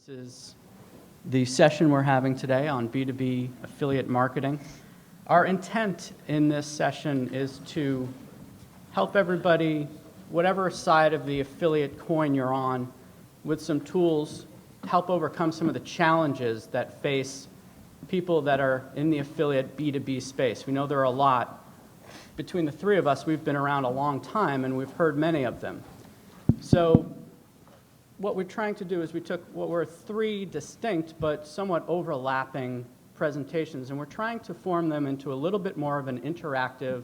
This is the session we're having today on B2B affiliate marketing. Our intent in this session is to help everybody, whatever side of the affiliate coin you're on, with some tools to help overcome some of the challenges that face people that are in the affiliate B2B space. We know there are a lot. Between the three of us, we've been around a long time, and we've heard many of them. So what we're trying to do is we took what were three distinct but somewhat overlapping presentations, and we're trying to form them into a little bit more of an interactive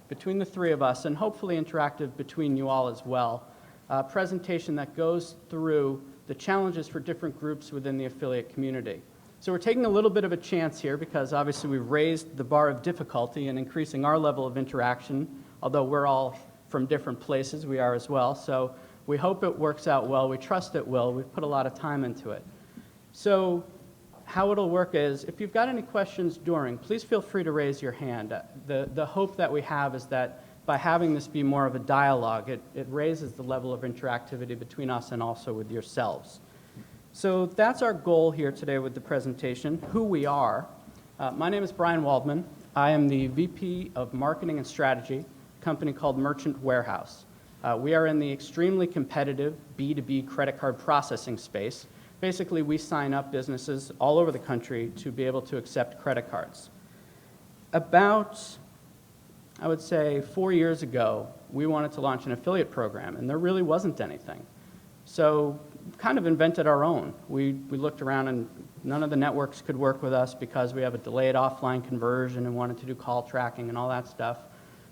between the three of us, and hopefully interactive between you all as well, presentation that goes through the challenges for different groups within the affiliate community. So we're taking a little bit of a chance here because obviously we've raised the bar of difficulty and increasing our level of interaction, although we're all from different places, we are as well. So we hope it works out well. We trust it will. We've put a lot of time into it. So how it'll work is, if you've got any questions during, please feel free to raise your hand. The hope that we have is that by having this be more of a dialogue, it raises the level of interactivity between us and also with yourselves. So that's our goal here today with the presentation, who we are. My name is Brian Waldman. I am the VP of Marketing and Strategy, a company called Merchant Warehouse. We are in the extremely competitive B2B credit card processing space. Basically, we sign up businesses all over the country to be able to accept credit cards. About, I would say, 4 years ago, we wanted to launch an affiliate program, and there really wasn't anything. So kind of invented our own. We looked around, and none of the networks could work with us because we have a delayed offline conversion and wanted to do call tracking and all that stuff.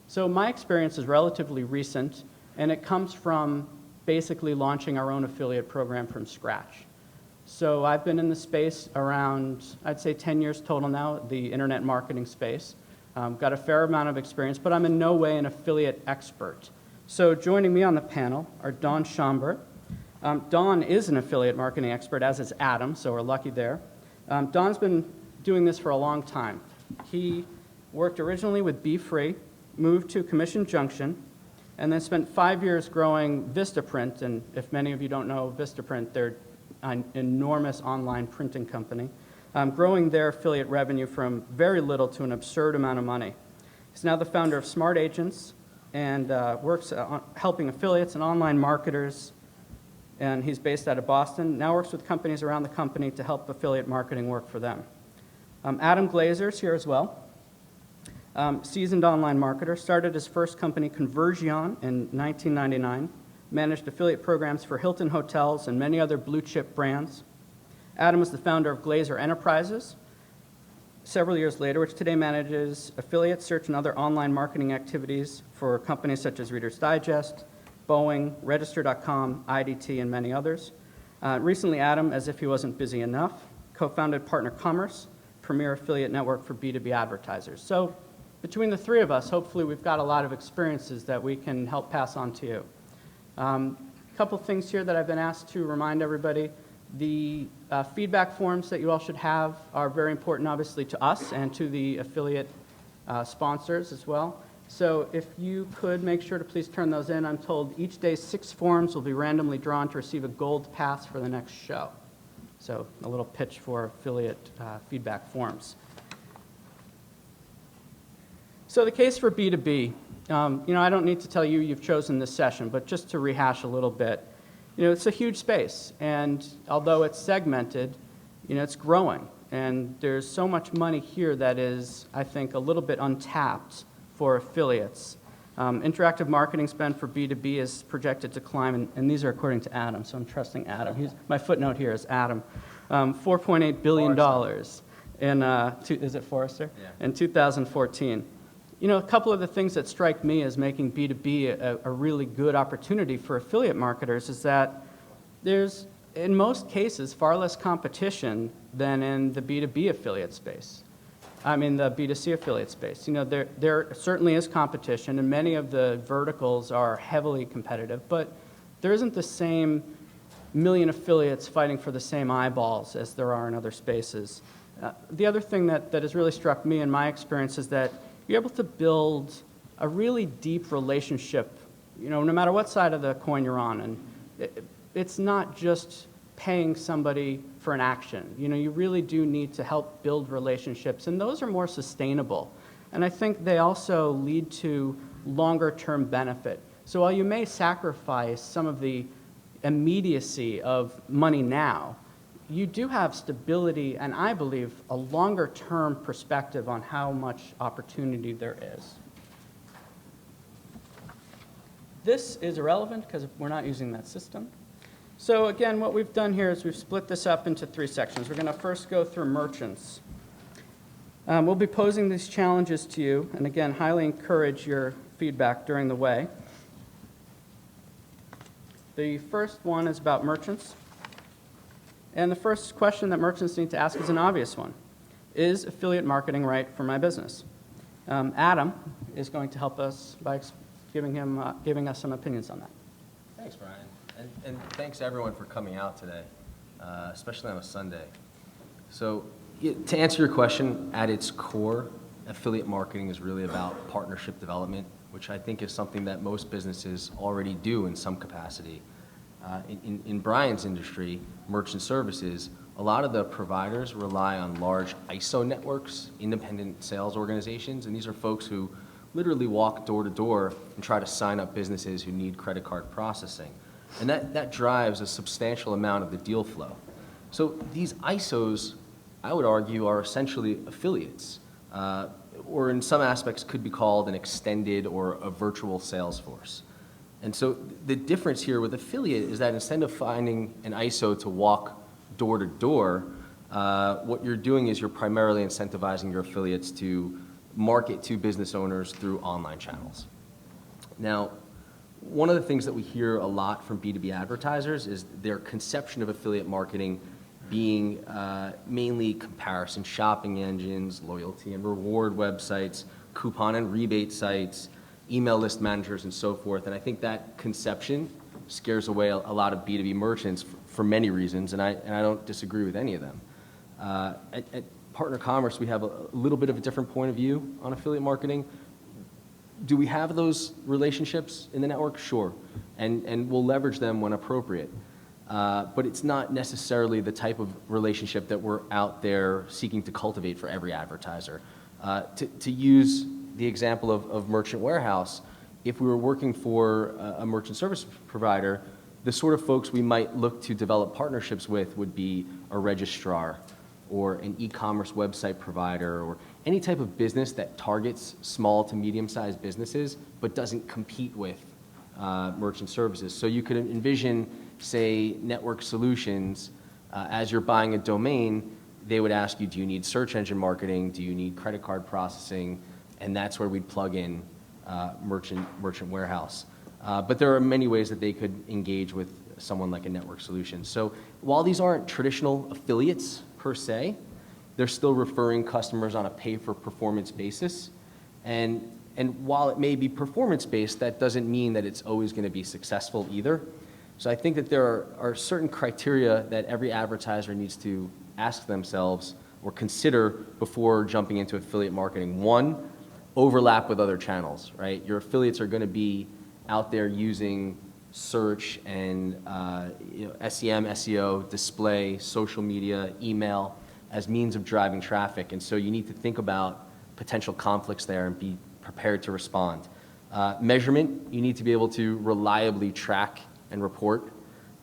So my experience is relatively recent, and it comes from basically launching our own affiliate program from scratch. So I've been in the space around, I'd say 10 years total now, the internet marketing space. Got a fair amount of experience, but I'm in no way an affiliate expert. So joining me on the panel are Don Schamber. Don is an affiliate marketing expert, as is Adam, so we're lucky there. Don's been doing this for a long time. He worked originally with Be Free, moved to Commission Junction, and then spent 5 years growing Vistaprint. And if many of you don't know Vistaprint, they're an enormous online printing company, growing their affiliate revenue from very little to an absurd amount of money. He's now the founder of Smart Agents and works on helping affiliates and online marketers, and he's based out of Boston. Now works with companies around the company to help affiliate marketing work for them. Adam Glazer is here as well. Seasoned online marketer, started his first company, Conversion, in 1999, managed affiliate programs for Hilton Hotels and many other blue-chip brands. Adam is the founder of Glazer Enterprises, several years later, which today manages affiliate search and other online marketing activities for companies such as Reader's Digest, Boeing, Register.com, IDT, and many others. Recently, Adam, as if he wasn't busy enough, co-founded Partner Commerce, premier affiliate network for B2B advertisers. So between the three of us, hopefully we've got a lot of experiences that we can help pass on to you. A couple things here that I've been asked to remind everybody. The feedback forms that you all should have are very important, obviously, to us and to the affiliate sponsors as well. So if you could make sure to please turn those in. I'm told each day 6 forms will be randomly drawn to receive a gold pass for the next show. So a little pitch for affiliate feedback forms. So the case for B2B. I don't need to tell you you've chosen this session, but just to rehash a little bit, it's a huge space, and although it's segmented, it's growing, and there's so much money here that is, I think, a little bit untapped for affiliates. Interactive marketing spend for B2B is projected to climb, and these are according to Adam, so I'm trusting Adam. My footnote here is Adam. $4.8 billion in, is it Forrester? Yeah. In 2014. A couple of the things that strike me as making B2B a really good opportunity for affiliate marketers is that there's, in most cases, far less competition than in the B2B affiliate space. I mean, the B2C affiliate space. There certainly is competition, and many of the verticals are heavily competitive, but there isn't the same million affiliates fighting for the same eyeballs as there are in other spaces. The other thing that has really struck me in my experience is that you're able to build a really deep relationship, no matter what side of the coin you're on. And it's not just paying somebody for an action. You really do need to help build relationships, and those are more sustainable. And I think they also lead to longer-term benefit. So while you may sacrifice some of the immediacy of money now, you do have stability and, I believe, a longer-term perspective on how much opportunity there is. This is irrelevant because we're not using that system. So again, what we've done here is we've split this up into 3 sections. We're going to first go through merchants. We'll be posing these challenges to you, and again, highly encourage your feedback during the way. The first one is about merchants. And the first question that merchants need to ask is an obvious one. Is affiliate marketing right for my business? Adam is going to help us by giving us some opinions on that. Thanks, Brian. And thanks everyone for coming out today, especially on a Sunday. So to answer your question, at its core, affiliate marketing is really about partnership development, which I think is something that most businesses already do in some capacity. In Brian's industry, merchant services, a lot of the providers rely on large ISO networks, independent sales organizations, and these are folks who literally walk door to door and try to sign up businesses who need credit card processing. And that drives a substantial amount of the deal flow. So these ISOs, I would argue, are essentially affiliates, or in some aspects could be called an extended or a virtual sales force. And so the difference here with affiliate is that instead of finding an ISO to walk door to door, what you're doing is you're primarily incentivizing your affiliates to market to business owners through online channels. Now, one of the things that we hear a lot from B2B advertisers is their conception of affiliate marketing being mainly comparison shopping engines, loyalty and reward websites, coupon and rebate sites, email list managers, and so forth. And I think that conception scares away a lot of B2B merchants for many reasons, and I don't disagree with any of them. At Partner Commerce, we have a little bit of a different point of view on affiliate marketing. Do we have those relationships in the network? Sure, and we'll leverage them when appropriate. But it's not necessarily the type of relationship that we're out there seeking to cultivate for every advertiser. To use the example of Merchant Warehouse, if we were working for a merchant service provider, the sort of folks we might look to develop partnerships with would be a registrar or an e-commerce website provider or any type of business that targets small to medium-sized businesses but doesn't compete with merchant services. So you could envision, say, Network Solutions, as you're buying a domain, they would ask you, do you need search engine marketing? Do you need credit card processing? And that's where we'd plug in Merchant Warehouse. But there are many ways that they could engage with someone like a Network Solution. So while these aren't traditional affiliates per se, they're still referring customers on a pay-for-performance basis. And while it may be performance-based, that doesn't mean that it's always going to be successful either. So I think that there are certain criteria that every advertiser needs to ask themselves or consider before jumping into affiliate marketing. One, overlap with other channels, right? Your affiliates are going to be out there using search and SEM, SEO, display, social media, email as means of driving traffic. And so you need to think about potential conflicts there and be prepared to respond. Measurement, you need to be able to reliably track and report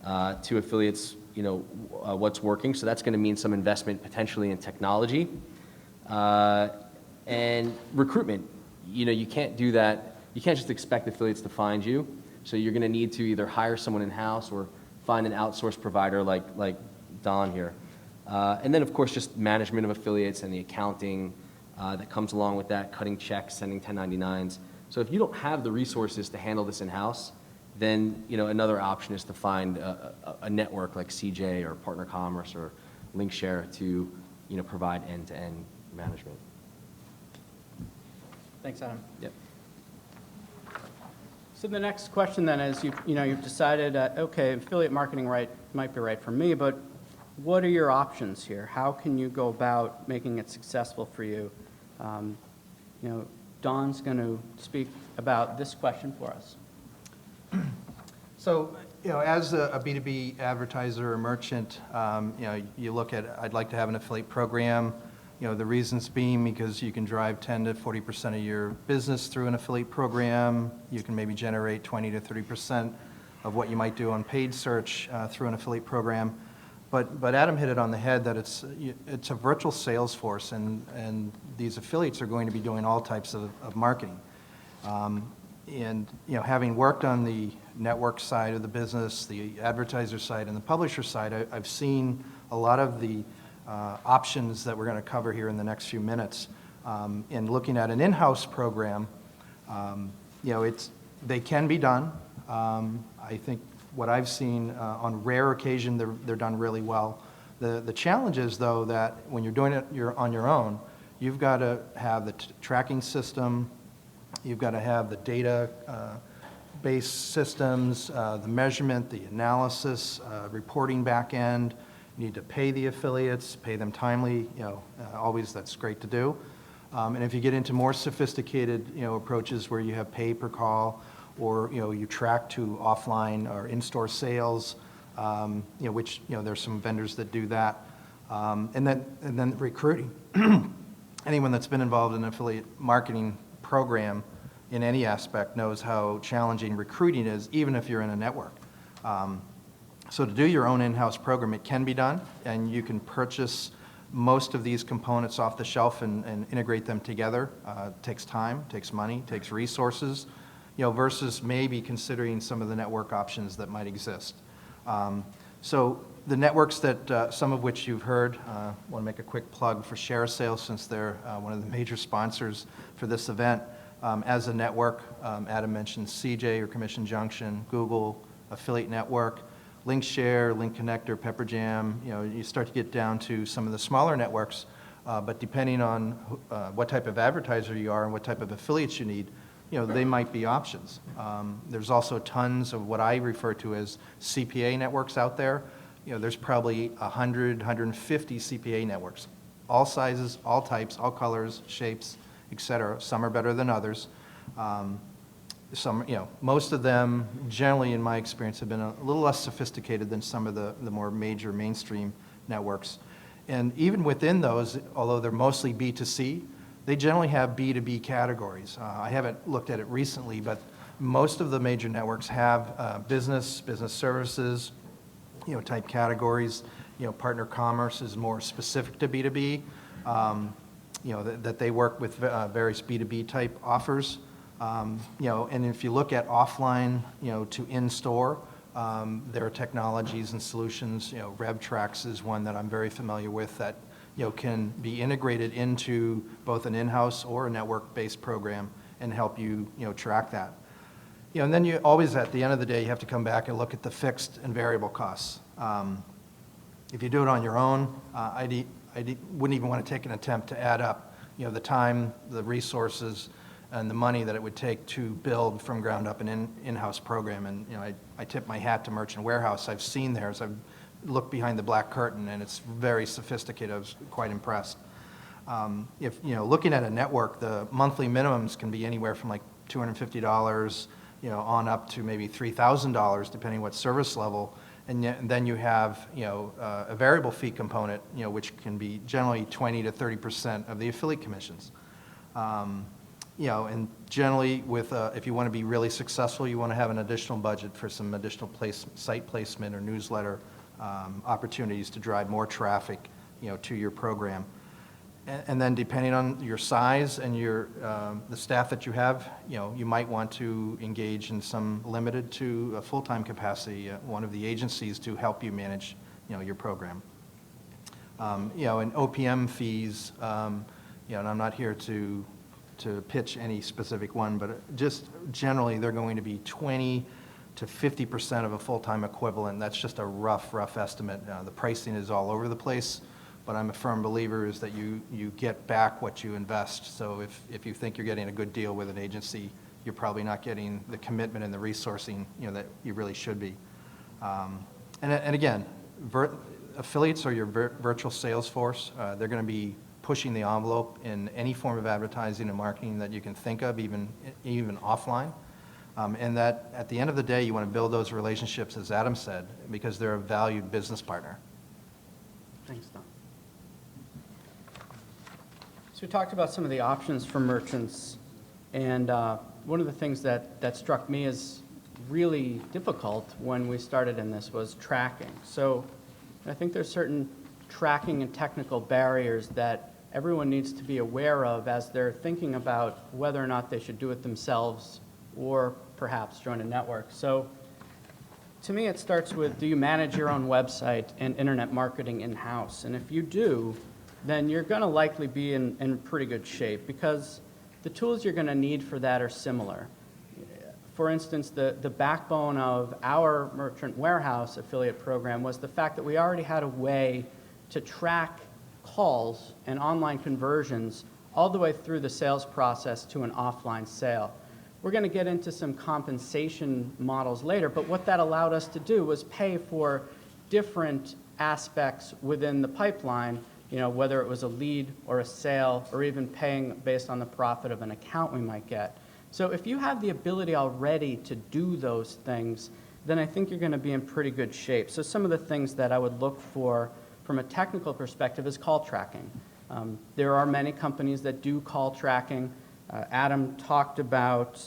to affiliates what's working. So that's going to mean some investment potentially in technology. And recruitment, you can't do that. You can't just expect affiliates to find you. So you're going to need to either hire someone in-house or find an outsourced provider like Don here. And then, of course, just management of affiliates and the accounting that comes along with that, cutting checks, sending 1099s. So if you don't have the resources to handle this in-house, then another option is to find a network like CJ or Partner Commerce or Linkshare to provide end-to-end management. Thanks, Adam. Yep. So the next question then is, you've decided, okay, affiliate marketing might be right for me, but what are your options here? How can you go about making it successful for you? Don's going to speak about this question for us. So as a B2B advertiser or merchant, you look at, I'd like to have an affiliate program. The reasons being because you can drive 10 to 40% of your business through an affiliate program. You can maybe generate 20 to 30% of what you might do on paid search through an affiliate program. But Adam hit it on the head that it's a virtual sales force, and these affiliates are going to be doing all types of marketing. And having worked on the network side of the business, the advertiser side, and the publisher side, I've seen a lot of the options that we're going to cover here in the next few minutes. In looking at an in-house program, they can be done. I think what I've seen on rare occasion, they're done really well. The challenge is, though, that when you're doing it on your own, you've got to have the tracking system, you've got to have the data-based systems, the measurement, the analysis, reporting back end. You need to pay the affiliates, pay them timely. Always that's great to do. And if you get into more sophisticated, approaches where you have pay per call, or you track to offline or in-store sales, which there's some vendors that do that, and then recruiting. Anyone that's been involved in an affiliate marketing program in any aspect knows how challenging recruiting is, even if you're in a network. So to do your own in-house program, it can be done, and you can purchase most of these components off the shelf and integrate them together. It takes time, takes money, takes resources, versus maybe considering some of the network options that might exist. So the networks that, some of which you've heard, I want to make a quick plug for Share Sales, since they're one of the major sponsors for this event. As a network, Adam mentioned CJ or Commission Junction, Google, Affiliate Network, LinkShare, Link Connector, Pepperjam. You start to get down to some of the smaller networks, but depending on what type of advertiser you are and what type of affiliates you need, they might be options. There's also tons of what I refer to as CPA networks out there. There's probably 100, 150 CPA networks, all sizes, all types, all colors, shapes, etc. Some are better than others. Most of them, generally in my experience, have been a little less sophisticated than some of the more major mainstream networks. And even within those, although they're mostly B2C, they generally have B2B categories. I haven't looked at it recently, but most of the major networks have business services, type categories. Partner commerce is more specific to B2B. That they work with various B2B type offers. And if you look at offline, to in-store, there are technologies and solutions. RevTrax is one that I'm very familiar with that can be integrated into both an in-house or a network-based program and help you track that. And then you always, at the end of the day, you have to come back and look at the fixed and variable costs. If you do it on your own, I wouldn't even want to take an attempt to add up the time, the resources, and the money that it would take to build from ground up an in-house program. And I tip my hat to Merchant Warehouse. I've seen theirs. I've looked behind the black curtain, and it's very sophisticated. I was quite impressed. If looking at a network, the monthly minimums can be anywhere from like $250, on up to maybe $3,000, depending what service level. And then you have a variable fee component, which can be generally 20 to 30% of the affiliate commissions. And generally, if you want to be really successful, you want to have an additional budget for some additional site placement or newsletter opportunities to drive more traffic, to your program. And then, depending on your size and the staff that you have, you might want to engage in some limited to a full-time capacity, one of the agencies to help you manage, your program. And OPM fees, and I'm not here to pitch any specific one, but just generally they're going to be 20 to 50% of a full-time equivalent. That's just a rough estimate. The pricing is all over the place, but I'm a firm believer is that you get back what you invest. So if you think you're getting a good deal with an agency, you're probably not getting the commitment and the resourcing that you really should be. And again, affiliates are your virtual sales force. They're going to be pushing the envelope in any form of advertising and marketing that you can think of, even offline. And that, at the end of the day, you want to build those relationships, as Adam said, because they're a valued business partner. Thanks, Don. So we talked about some of the options for merchants, and one of the things that struck me as really difficult when we started in this was tracking. So I think there's certain tracking and technical barriers that everyone needs to be aware of as they're thinking about whether or not they should do it themselves or perhaps join a network. So to me, it starts with, do you manage your own website and internet marketing in-house? And if you do, then you're going to likely be in pretty good shape, because the tools you're going to need for that are similar. For instance, the backbone of our merchant warehouse affiliate program was the fact that we already had a way to track calls and online conversions all the way through the sales process to an offline sale. We're going to get into some compensation models later, but what that allowed us to do was pay for different aspects within the pipeline, whether it was a lead or a sale, or even paying based on the profit of an account we might get. So if you have the ability already to do those things, then I think you're going to be in pretty good shape. So some of the things that I would look for from a technical perspective is call tracking. There are many companies that do call tracking. Adam talked about,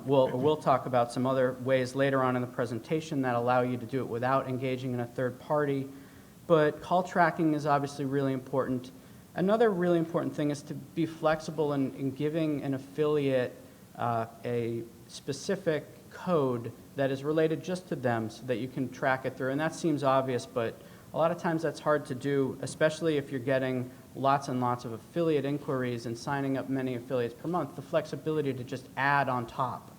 we'll talk about some other ways later on in the presentation that allow you to do it without engaging in a third party. But call tracking is obviously really important. Another really important thing is to be flexible in giving an affiliate a specific code that is related just to them so that you can track it through. And that seems obvious, but a lot of times that's hard to do, especially if you're getting lots and lots of affiliate inquiries and signing up many affiliates per month. The flexibility to just add on top.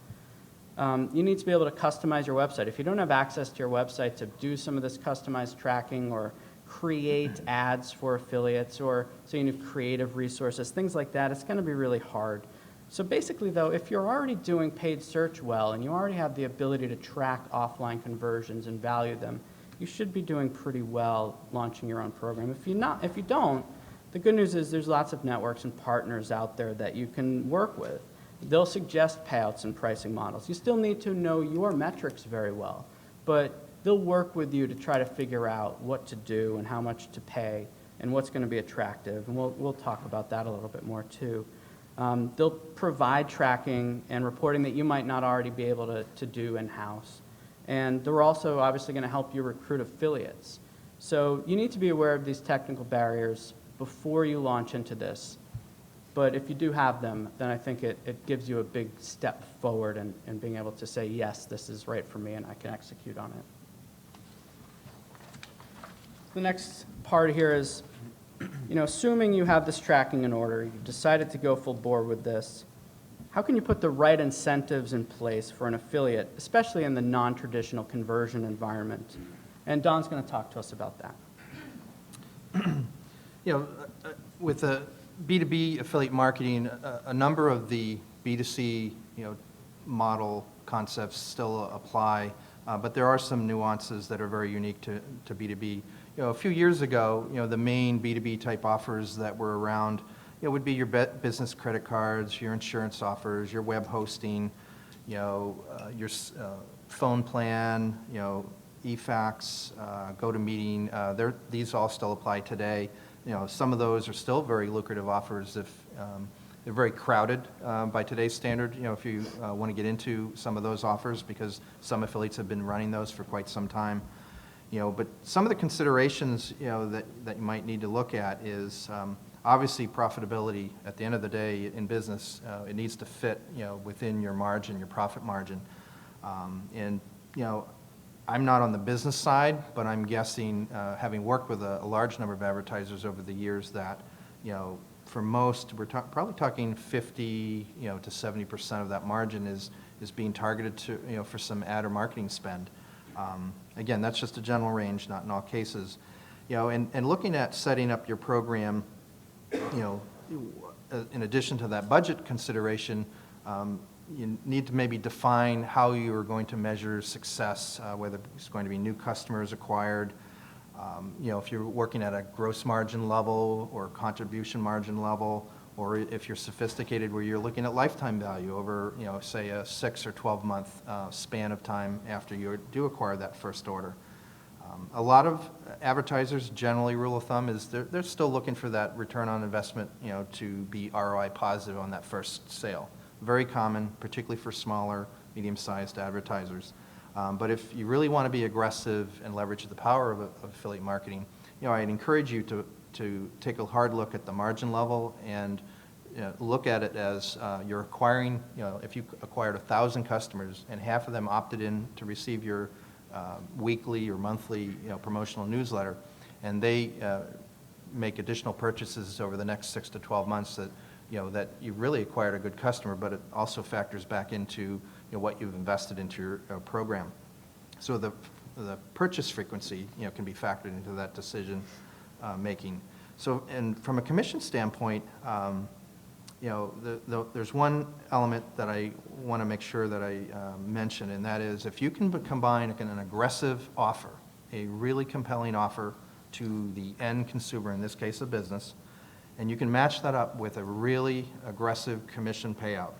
You need to be able to customize your website. If you don't have access to your website to do some of this customized tracking or create ads for affiliates, or so you need creative resources, things like that, it's going to be really hard. So basically, though, if you're already doing paid search well and you already have the ability to track offline conversions and value them, you should be doing pretty well launching your own program. If you don't, the good news is there's lots of networks and partners out there that you can work with. They'll suggest payouts and pricing models. You still need to know your metrics very well, but they'll work with you to try to figure out what to do and how much to pay and what's going to be attractive, and we'll talk about that a little bit more too. They'll provide tracking and reporting that you might not already be able to do in-house. And they're also obviously going to help you recruit affiliates. So you need to be aware of these technical barriers before you launch into this. But if you do have them, then I think it gives you a big step forward in being able to say, yes, this is right for me and I can execute on it. The next part here is, assuming you have this tracking in order, you've decided to go full bore with this, how can you put the right incentives in place for an affiliate, especially in the non-traditional conversion environment? And Don's going to talk to us about that. With the B2B affiliate marketing, a number of the B2C, model concepts still apply, but there are some nuances that are very unique to B2B. A few years ago, the main B2B type offers that were around, would be your business credit cards, your insurance offers, your web hosting, your phone plan, eFax, GoToMeeting. These all still apply today. Some of those are still very lucrative offers if they're very crowded by today's standard. If you want to get into some of those offers, because some affiliates have been running those for quite some time. But some of the considerations that you might need to look at is obviously profitability. At the end of the day, in business, it needs to fit within your margin, your profit margin. And I'm not on the business side, but I'm guessing, having worked with a large number of advertisers over the years, that for most, we're probably talking 50 to 70% of that margin is being targeted to for some ad or marketing spend. Again, that's just a general range, not in all cases. And looking at setting up your program, in addition to that budget consideration, you need to maybe define how you are going to measure success, whether it's going to be new customers acquired, if you're working at a gross margin level or contribution margin level, Or if you're sophisticated where you're looking at lifetime value over, say a 6 or 12-month span of time after you do acquire that first order. A lot of advertisers, generally, rule of thumb is they're still looking for that return on investment, to be ROI positive on that first sale. Very common, particularly for smaller, medium-sized advertisers. But if you really want to be aggressive and leverage the power of affiliate marketing, I'd encourage you to take a hard look at the margin level and look at it as you're acquiring, if you acquired 1,000 customers and half of them opted in to receive your weekly or monthly promotional newsletter, and they make additional purchases over the next 6 to 12 months, that you really acquired a good customer, but it also factors back into what you've invested into your program. So the purchase frequency can be factored into that decision making. So, and from a commission standpoint, there's one element that I want to make sure that I mention, and that is if you can combine an aggressive offer, a really compelling offer to the end consumer, in this case a business, and you can match that up with a really aggressive commission payout,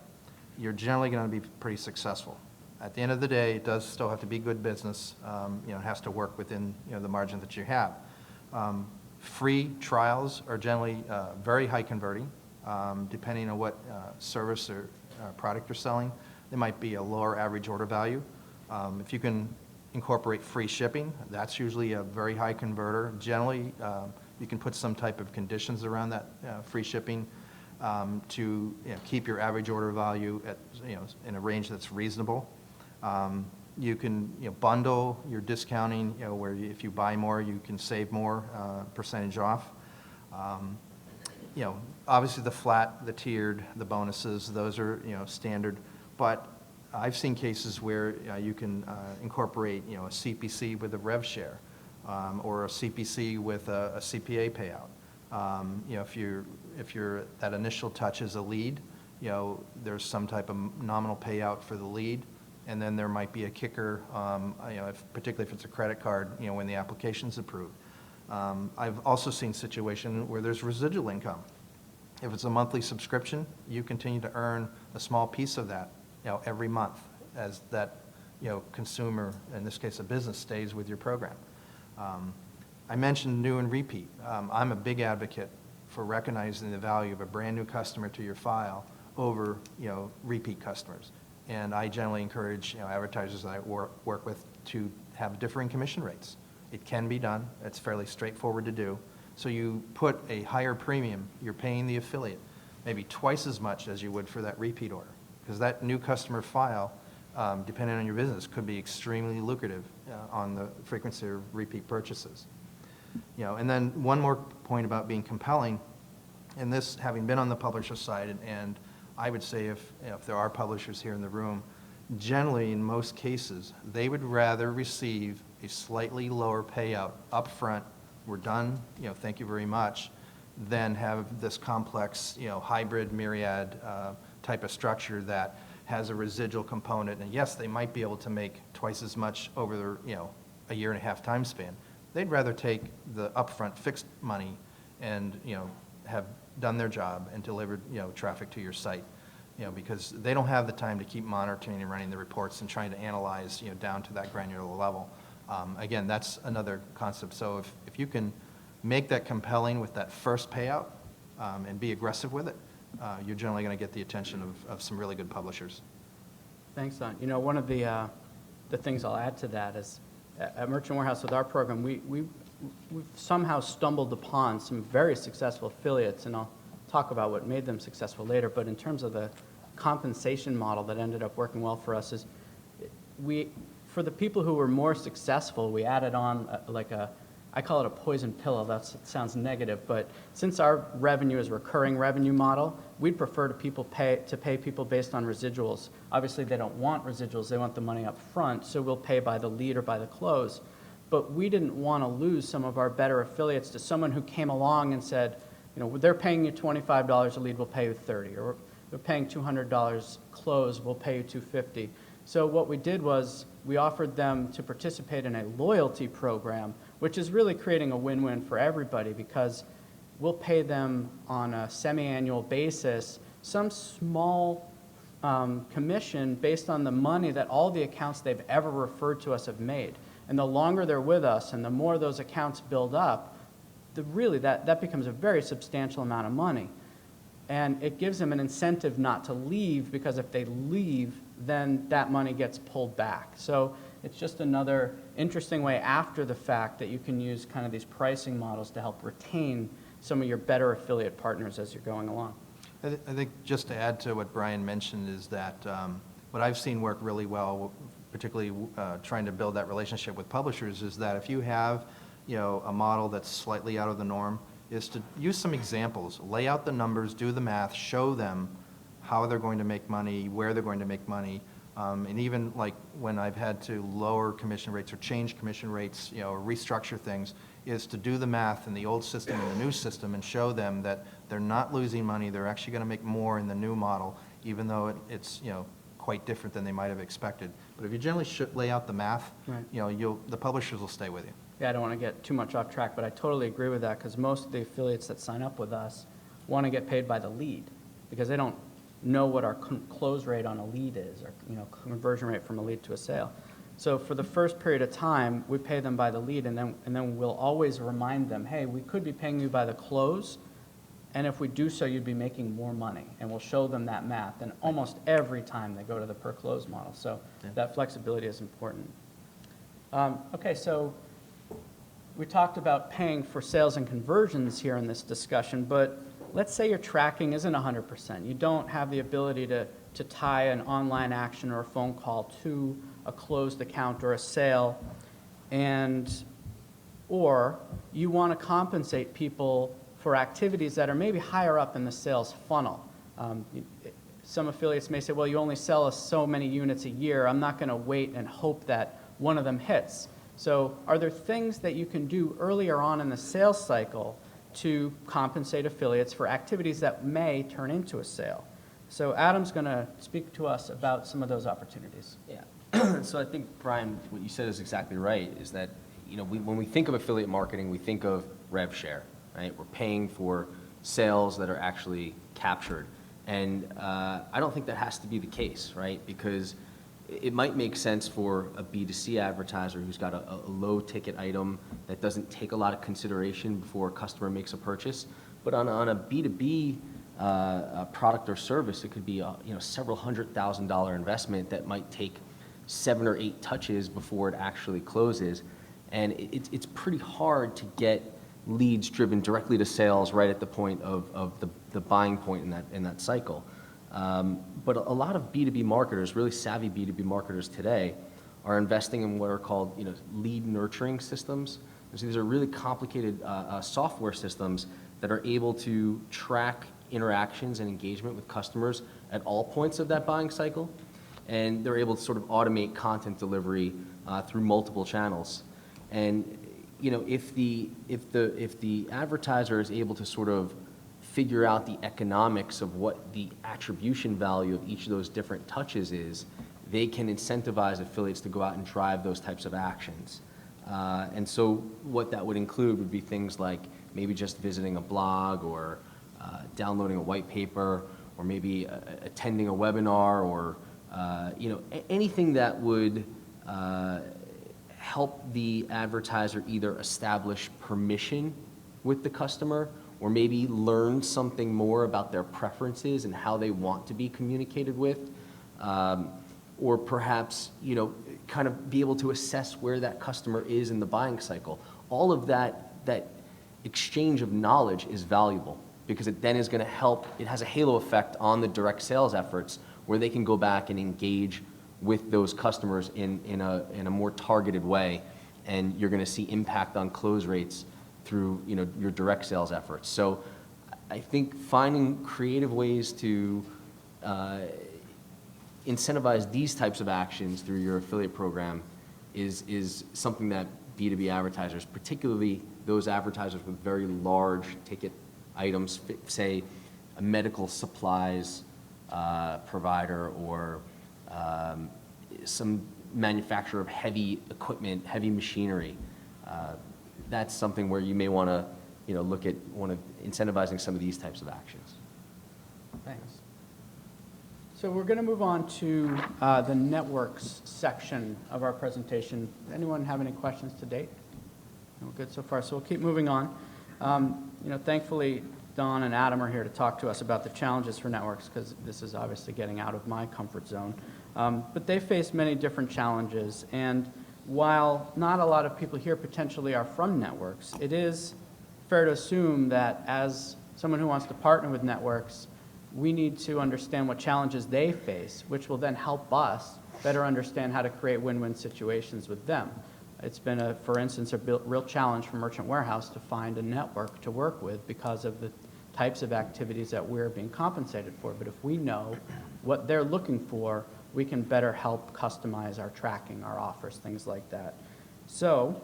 you're generally going to be pretty successful. At the end of the day, it does still have to be good business. It has to work within the margin that you have. Free trials are generally very high converting. Depending on what service or product you're selling, there might be a lower average order value. If you can incorporate free shipping, that's usually a very high converter. Generally, you can put some type of conditions around that free shipping to keep your average order value at in a range that's reasonable. You can bundle your discounting, where if you buy more, you can save more percentage off. Obviously the flat, the tiered, the bonuses, those are standard. But I've seen cases where you can incorporate a CPC with a rev share, or a CPC with a CPA payout. If that initial touch is a lead, there's some type of nominal payout for the lead, and then there might be a kicker, particularly if it's a credit card, when the application's approved. I've also seen situations where there's residual income. If it's a monthly subscription, you continue to earn a small piece of that, every month as that, consumer, in this case a business, stays with your program. I mentioned new and repeat. I'm a big advocate for recognizing the value of a brand new customer to your file over, repeat customers. And I generally encourage, advertisers that I work with to have differing commission rates. It can be done. It's fairly straightforward to do. So you put a higher premium. You're paying the affiliate maybe twice as much as you would for that repeat order, because that new customer file, depending on your business, could be extremely lucrative on the frequency of repeat purchases. And then one more point about being compelling, and this having been on the publisher side, and I would say if there are publishers here in the room, generally in most cases, they would rather receive a slightly lower payout up front, we're done, thank you very much, than have this complex, hybrid myriad type of structure that has a residual component. And yes, they might be able to make twice as much over their, a year and a half time span. They'd rather take the upfront fixed money and, have done their job and delivered, traffic to your site, because they don't have the time to keep monitoring and running the reports and trying to analyze, down to that granular level. Again, that's another concept. So if you can make that compelling with that first payout and be aggressive with it, you're generally going to get the attention of some really good publishers. Thanks, Don. One of the things I'll add to that is at Merchant Warehouse with our program, we've somehow stumbled upon some very successful affiliates, and I'll talk about what made them successful later. But in terms of the compensation model that ended up working well for us is for the people who were more successful, we added on I call it a poison pillow. It sounds negative, but since our revenue is a recurring revenue model, we'd prefer to pay people based on residuals. Obviously, they don't want residuals. They want the money up front, so we'll pay by the lead or by the close. But we didn't want to lose some of our better affiliates to someone who came along and said, they're paying you $25 a lead, we'll pay you $30, or they're paying $200 close, we'll pay you $250. So what we did was we offered them to participate in a loyalty program, which is really creating a win-win for everybody, because we'll pay them on a semi-annual basis some small commission based on the money that all the accounts they've ever referred to us have made. And the longer they're with us and the more those accounts build up, really that becomes a very substantial amount of money. And it gives them an incentive not to leave, because if they leave, then that money gets pulled back. So it's just another interesting way after the fact that you can use kind of these pricing models to help retain some of your better affiliate partners as you're going along. I think just to add to what Brian mentioned is that what I've seen work really well, particularly trying to build that relationship with publishers, is that if you have, a model that's slightly out of the norm, is to use some examples, lay out the numbers, do the math, show them how they're going to make money, where they're going to make money, and even like when I've had to lower commission rates or change commission rates, or restructure things, is to do the math in the old system and the new system and show them that they're not losing money, they're actually going to make more in the new model, even though it's quite different than they might have expected. But if you generally lay out the math, Right. The publishers will stay with you. Yeah, I don't want to get too much off track, but I totally agree with that, because most of the affiliates that sign up with us want to get paid by the lead, because they don't know what our close rate on a lead is, or conversion rate from a lead to a sale. So for the first period of time, we pay them by the lead, and then we'll always remind them, hey, we could be paying you by the close, and if we do so, you'd be making more money, and we'll show them that math. And almost every time they go to the per close model, so that flexibility is important. Okay, so we talked about paying for sales and conversions here in this discussion, but let's say your tracking isn't 100%. You don't have the ability to tie an online action or a phone call to a closed account or a sale, or you want to compensate people for activities that are maybe higher up in the sales funnel. Some affiliates may say, well, you only sell us so many units a year. I'm not going to wait and hope that one of them hits. So are there things that you can do earlier on in the sales cycle to compensate affiliates for activities that may turn into a sale? So Adam's going to speak to us about some of those opportunities. Yeah. So I think, Brian, what you said is exactly right, is that when we think of affiliate marketing, we think of rev share, right? We're paying for sales that are actually captured. And I don't think that has to be the case, right? Because it might make sense for a B2C advertiser who's got a low-ticket item that doesn't take a lot of consideration before a customer makes a purchase. But on a B2B product or service, it could be several $100,000 investment that might take 7 or 8 touches before it actually closes. And it's pretty hard to get leads driven directly to sales right at the point of the buying point in that cycle. But a lot of B2B marketers, really savvy B2B marketers today, are investing in what are called lead nurturing systems. And so these are really complicated software systems that are able to track interactions and engagement with customers at all points of that buying cycle. And they're able to sort of automate content delivery through multiple channels. And if the advertiser is able to sort of figure out the economics of what the attribution value of each of those different touches is, they can incentivize affiliates to go out and drive those types of actions. And so what that would include would be things like maybe just visiting a blog, or downloading a white paper, or maybe attending a webinar, or anything that would help the advertiser either establish permission with the customer, or maybe learn something more about their preferences and how they want to be communicated with, or perhaps kind of be able to assess where that customer is in the buying cycle. All of that exchange of knowledge is valuable, because it then is going to help. It has a halo effect on the direct sales efforts, where they can go back and engage with those customers in a more targeted way, and you're going to see impact on close rates through your direct sales efforts. So I think finding creative ways to incentivize these types of actions through your affiliate program is something that B2B advertisers, particularly those advertisers with very large ticket items, say a medical supplies provider, or some manufacturer of heavy equipment, heavy machinery, that's something where you may want to look at one of incentivizing some of these types of actions. Thanks. So we're going to move on to the networks section of our presentation. Anyone have any questions to date? No, good so far. So we'll keep moving on. Thankfully, Don and Adam are here to talk to us about the challenges for networks, because this is obviously getting out of my comfort zone. But they face many different challenges, and while not a lot of people here potentially are from networks, it is fair to assume that as someone who wants to partner with networks, we need to understand what challenges they face, which will then help us better understand how to create win-win situations with them. It's been, for instance, a real challenge for Merchant Warehouse to find a network to work with because of the types of activities that we're being compensated for. But if we know what they're looking for, we can better help customize our tracking, our offers, things like that. So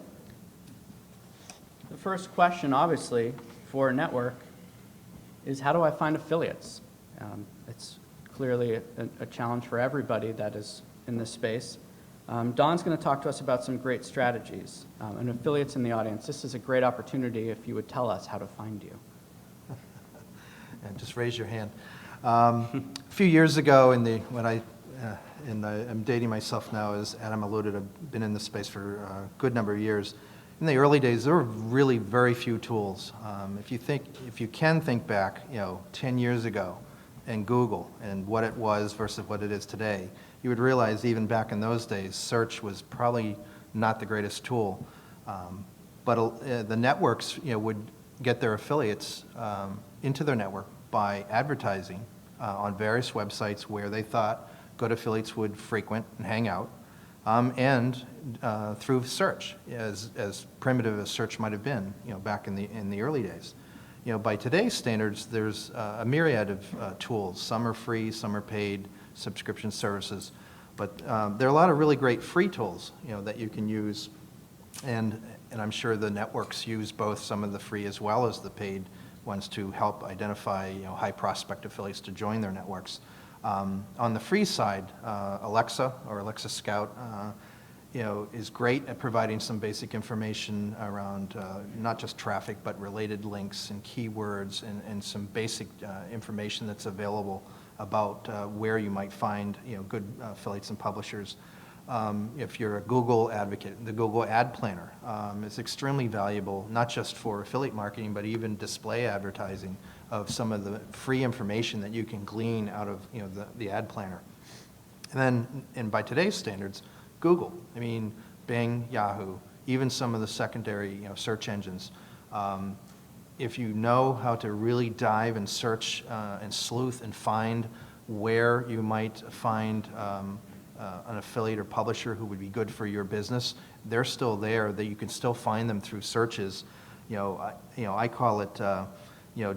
the first question, obviously, for a network is, how do I find affiliates? It's clearly a challenge for everybody that is in this space. Don's going to talk to us about some great strategies. And affiliates in the audience, this is a great opportunity if you would tell us how to find you. And just raise your hand. A few years ago, I'm dating myself now, as Adam alluded, I've been in this space for a good number of years. In the early days, there were really very few tools. If you can think back, 10 years ago, and Google and what it was versus what it is today, you would realize even back in those days, search was probably not the greatest tool. But the networks, would get their affiliates into their network by advertising on various websites where they thought good affiliates would frequent and hang out, and through search, as primitive as search might have been, back in the early days. By today's standards, there's a myriad of tools. Some are free, some are paid subscription services, but there are a lot of really great free tools, that you can use, and I'm sure the networks use both some of the free as well as the paid ones to help identify, high prospect affiliates to join their networks. On the free side, Alexa or Alexa Scout, is great at providing some basic information around not just traffic, but related links and keywords and some basic information that's available about where you might find good affiliates and publishers. If you're a Google advocate, the Google Ad Planner is extremely valuable, not just for affiliate marketing, but even display advertising of some of the free information that you can glean out of the ad planner. And by today's standards, Google, Bing, Yahoo, even some of the secondary search engines. If you know how to really dive and search and sleuth and find where you might find an affiliate or publisher who would be good for your business, they're still there, that you can still find them through searches. I call it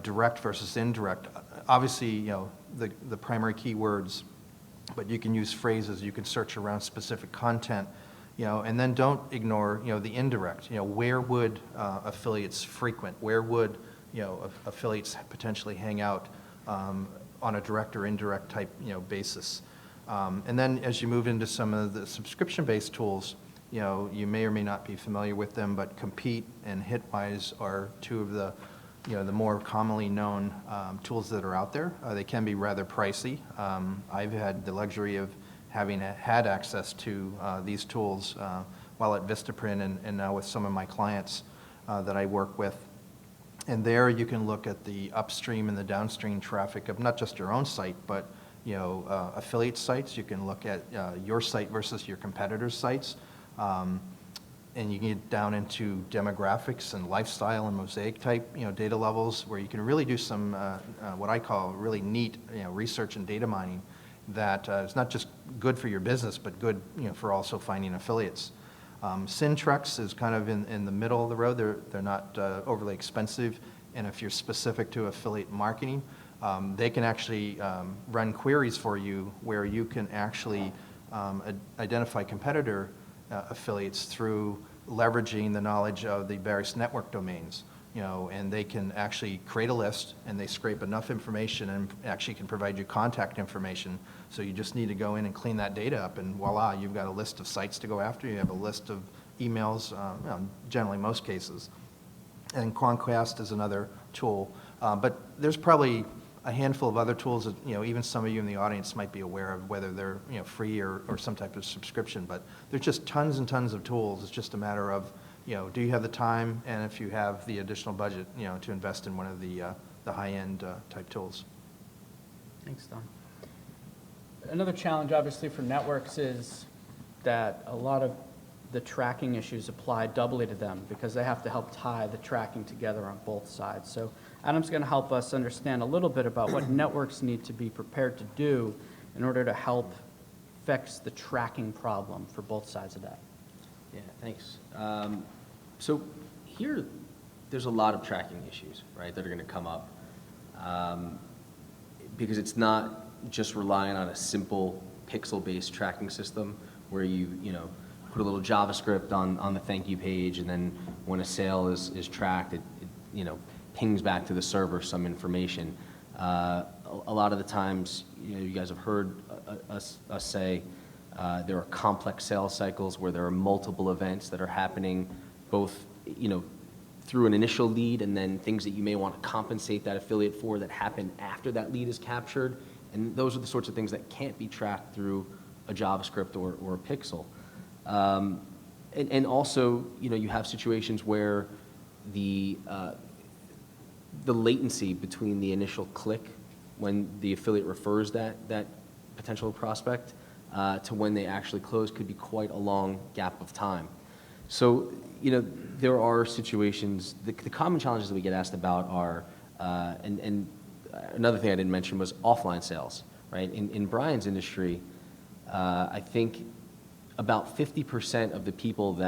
direct versus indirect. Obviously, the primary keywords, but you can use phrases, you can search around specific content, and then don't ignore, the indirect. Where would affiliates frequent? Where would, affiliates potentially hang out on a direct or indirect type, basis? And then as you move into some of the subscription-based tools, you may or may not be familiar with them, but Compete and Hitwise are two of the the more commonly known tools that are out there. They can be rather pricey. I've had the luxury of having had access to these tools while at Vistaprint and now with some of my clients that I work with. And there you can look at the upstream and the downstream traffic of not just your own site, but affiliate sites. You can look at your site versus your competitors' sites. And you can get down into demographics and lifestyle and mosaic type data levels, where you can really do some what I call really neat research and data mining that is not just good for your business, but good for also finding affiliates. Syntrex is kind of in the middle of the road. They're not overly expensive, and if you're specific to affiliate marketing, they can actually run queries for you where you can actually identify competitor affiliates through leveraging the knowledge of the various network domains, and they can actually create a list, and they scrape enough information and actually can provide you contact information. So you just need to go in and clean that data up, and voila, you've got a list of sites to go after. You have a list of emails, generally most cases. and Quanquest is another tool. But there's probably a handful of other tools that, even some of you in the audience might be aware of, whether they're, free or some type of subscription. But there's just tons and tons of tools. It's just a matter of, do you have the time, and if you have the additional budget, to invest in one of the high-end type tools. Thanks, Don. Another challenge, obviously, for networks is that a lot of the tracking issues apply doubly to them because they have to help tie the tracking together on both sides. So Adam's going to help us understand a little bit about what networks need to be prepared to do in order to help fix the tracking problem for both sides of that. Yeah, thanks. So here, there's a lot of tracking issues, right, that are going to come up because it's not just relying on a simple pixel-based tracking system where you put a little JavaScript on the thank you page, and then when a sale is tracked, it pings back to the server some information. A lot of the times, you guys have heard us say there are complex sales cycles where there are multiple events that are happening, both through an initial lead and then things that you may want to compensate that affiliate for that happen after that lead is captured. And those are the sorts of things that can't be tracked through a JavaScript or a pixel. And also, you have situations where the latency between the initial click when the affiliate refers that potential prospect to when they actually close could be quite a long gap of time. So, there are situations, the common challenges that we get asked about are, and another thing I didn't mention was offline sales, right? In Brian's industry, I think about 50% of the people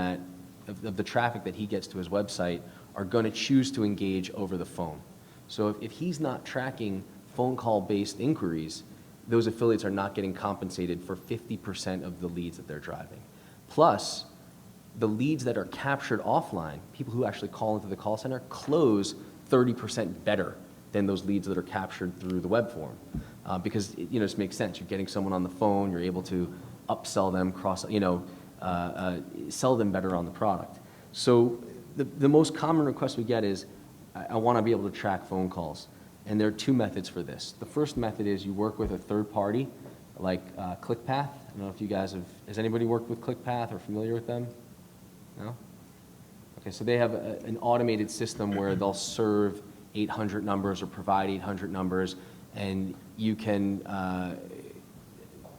of the traffic that he gets to his website are going to choose to engage over the phone. So if he's not tracking phone call-based inquiries, those affiliates are not getting compensated for 50% of the leads that they're driving. Plus, the leads that are captured offline, people who actually call into the call center, close 30% better than those leads that are captured through the web form. Because it just makes sense. You're getting someone on the phone, you're able to upsell them, sell them better on the product. So the most common request we get is, I want to be able to track phone calls. And there are two methods for this. The first method is you work with a third party, like ClickPath. I don't know if you guys has anybody worked with ClickPath or familiar with them? No? Okay, so they have an automated system where they'll serve 800 numbers or provide 800 numbers, and you can